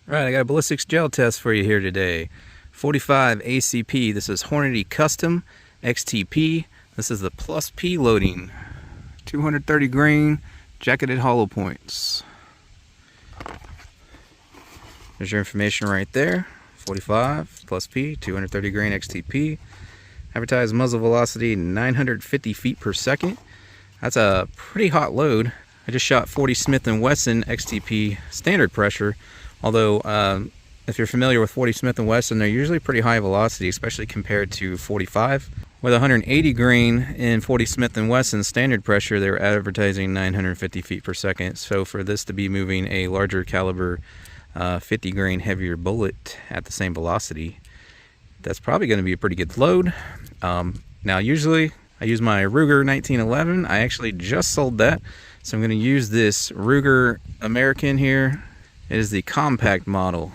Alright, I got a ballistics gel test for you here today. 45 ACP. This is Hornady Custom XTP. This is the plus P loading. 230 grain jacketed hollow points. There's your information right there. 45 plus P, 230 grain XTP. Advertised muzzle velocity 950 feet per second. That's a pretty hot load. I just shot 40 Smith & Wesson XTP standard pressure. Although, if you're familiar with 40 Smith & Wesson, they're usually pretty high velocity, especially compared to 45. With 180 grain in 40 Smith & Wesson standard pressure, they were advertising 950 feet per second. So for this to be moving a larger caliber 50 grain heavier bullet at the same velocity, that's probably going to be a pretty good load. Now usually I use my Ruger 1911. I actually just sold that, so I'm going to use this Ruger American here. It is the compact model.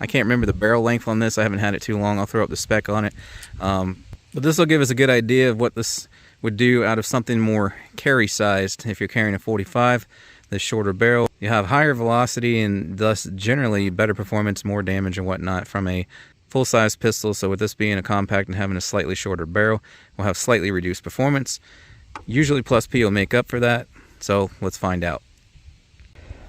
I can't remember the barrel length on this. I haven't had it too long. I'll throw up the spec on it. But this will give us a good idea of what this would do out of something more carry sized. If you're carrying a 45, this shorter barrel, you have higher velocity and thus generally better performance, more damage and whatnot from a full-size pistol. So with this being a compact and having a slightly shorter barrel, we'll have slightly reduced performance. Usually plus P will make up for that. So let's find out.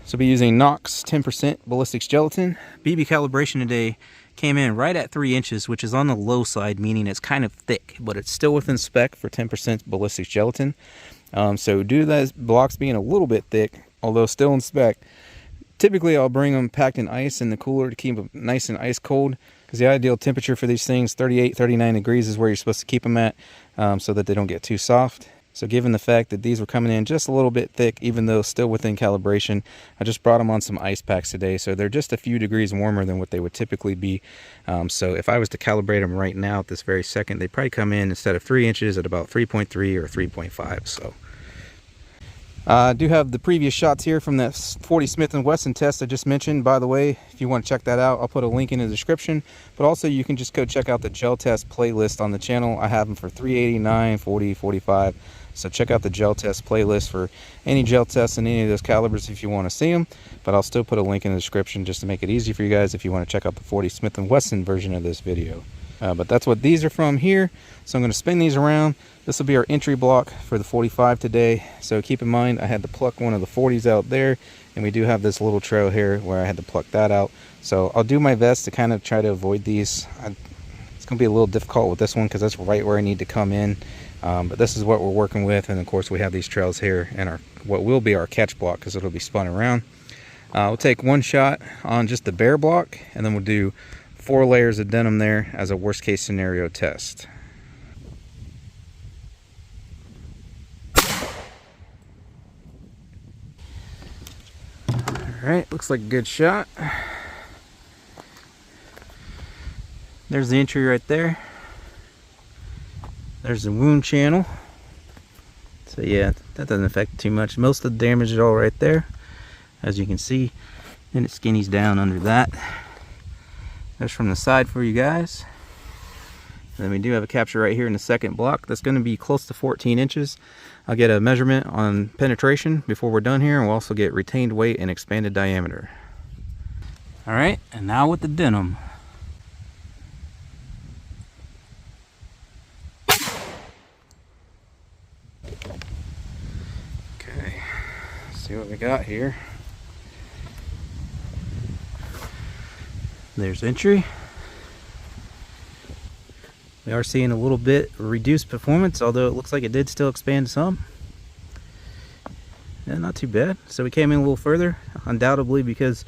So be using Knox 10% ballistics gelatin. BB calibration today came in right at 3 inches, which is on the low side, meaning it's kind of thick, but it's still within spec for 10% ballistics gelatin. So due to those blocks being a little bit thick, although still in spec, typically I'll bring them packed in ice in the cooler to keep them nice and ice cold, because the ideal temperature for these things, 38, 39 degrees is where you're supposed to keep them at, so that they don't get too soft. So given the fact that these were coming in just a little bit thick, even though still within calibration, I just brought them on some ice packs today. So they're just a few degrees warmer than what they would typically be. So if I was to calibrate them right now at this very second, they'd probably come in instead of 3 inches at about 3.3 or 3.5. So I do have the previous shots here from that 40 Smith & Wesson test I just mentioned. By the way, if you want to check that out, I'll put a link in the description. But also you can just go check out the gel test playlist on the channel. I have them for 389, 40, 45. So check out the gel test playlist for any gel tests in any of those calibers if you want to see them. But I'll still put a link in the description just to make it easy for you guys if you want to check out the 40 Smith & Wesson version of this video. But that's what these are from here. So I'm going to spin these around. This will be our entry block for the 45 today. So keep in mind, I had to pluck one of the 40s out there, and we do have this little trail here where I had to pluck that out. So I'll do my best to kind of try to avoid these. It's going to be a little difficult with this one because that's right where I need to come in. But this is what we're working with, and of course we have these trails here and our what will be our catch block because it'll be spun around. We'll take one shot on just the bare block, and then we'll do 4 layers of denim there as a worst case scenario test. Alright, looks like a good shot. There's the entry right there. There's the wound channel. So yeah, that doesn't affect too much. Most of the damage is all right there, as you can see. Then it skinnies down under that. There's from the side for you guys. And then we do have a capture right here in the second block. That's going to be close to 14 inches. I'll get a measurement on penetration before we're done here, and we'll also get retained weight and expanded diameter. Alright, and now with the denim. Okay, see what we got here. There's entry. We are seeing a little bit reduced performance, although it looks like it did still expand some. Yeah, not too bad. So we came in a little further, undoubtedly because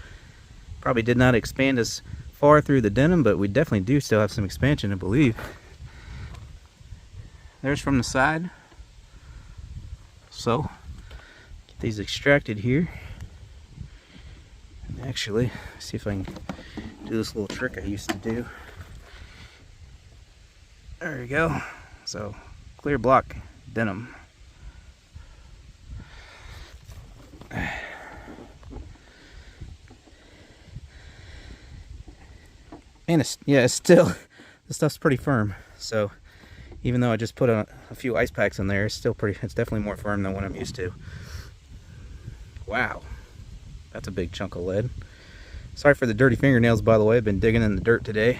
probably did not expand as far through the denim, but we definitely do still have some expansion, I believe. There's from the side. So get these extracted here. And actually, see if I can do this little trick I used to do. There you go. So clear block denim. And it's still, this stuff's pretty firm. So even though I just put a few ice packs in there, it's still pretty, it's definitely more firm than what I'm used to. Wow, that's a big chunk of lead. Sorry for the dirty fingernails, by the way. I've been digging in the dirt today.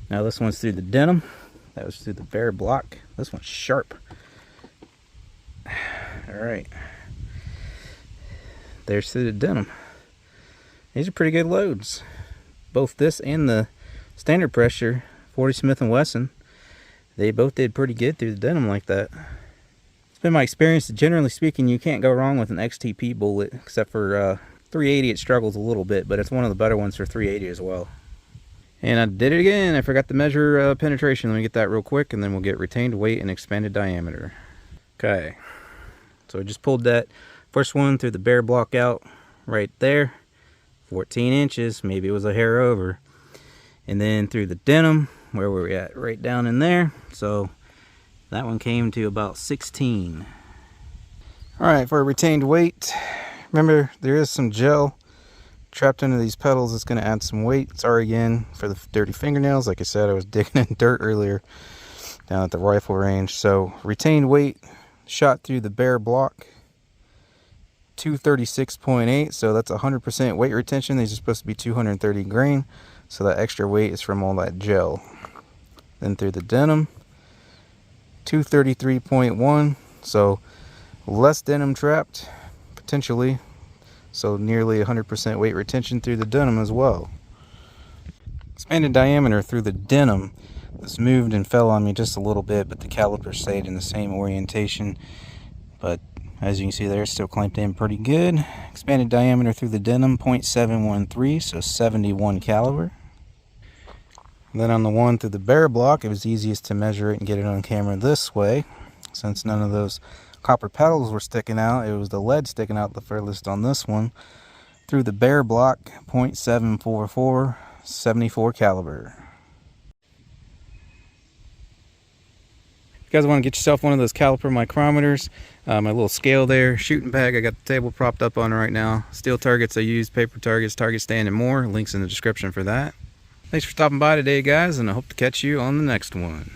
Now this one's through the denim. That was through the bare block. This one's sharp. Alright. There's through the denim. These are pretty good loads. Both this and the standard pressure 40 Smith & Wesson, they both did pretty good through the denim like that. It's been my experience that generally speaking you can't go wrong with an XTP bullet, except for 380 it struggles a little bit, but it's one of the better ones for 380 as well. And I did it again. I forgot to measure penetration. Let me get that real quick and then we'll get retained weight and expanded diameter. Okay, so I just pulled that first one through the bare block out right there, 14 inches, maybe it was a hair over. And then through the denim, where were we at? Right down in there. So that one came to about 16. All right, for a retained weight, remember there is some gel trapped under these petals. It's going to add some weight. Sorry again for the dirty fingernails. Like I said, I was digging in dirt earlier down at the rifle range. So retained weight shot through the bare block, 236.8. So that's 100% weight retention. These are supposed to be 230 grain. So that extra weight is from all that gel. Then through the denim, 233.1. So less denim trapped, potentially. So nearly 100% weight retention through the denim as well. Expanded diameter through the denim. This moved and fell on me just a little bit, but the caliper stayed in the same orientation. But as you can see there, it's still clamped in pretty good. Expanded diameter through the denim, 0.713, so 71 caliber. And then on the one through the bare block, it was easiest to measure it and get it on camera this way. Since none of those copper petals were sticking out, it was the lead sticking out the furthest on this one. Through the bare block, 0.744, 74 caliber. If you guys want to get yourself one of those caliper micrometers, my little scale there, shooting bag I got the table propped up on right now, steel targets I use, paper targets, target stand and more, links in the description for that. Thanks for stopping by today guys, and I hope to catch you on the next one.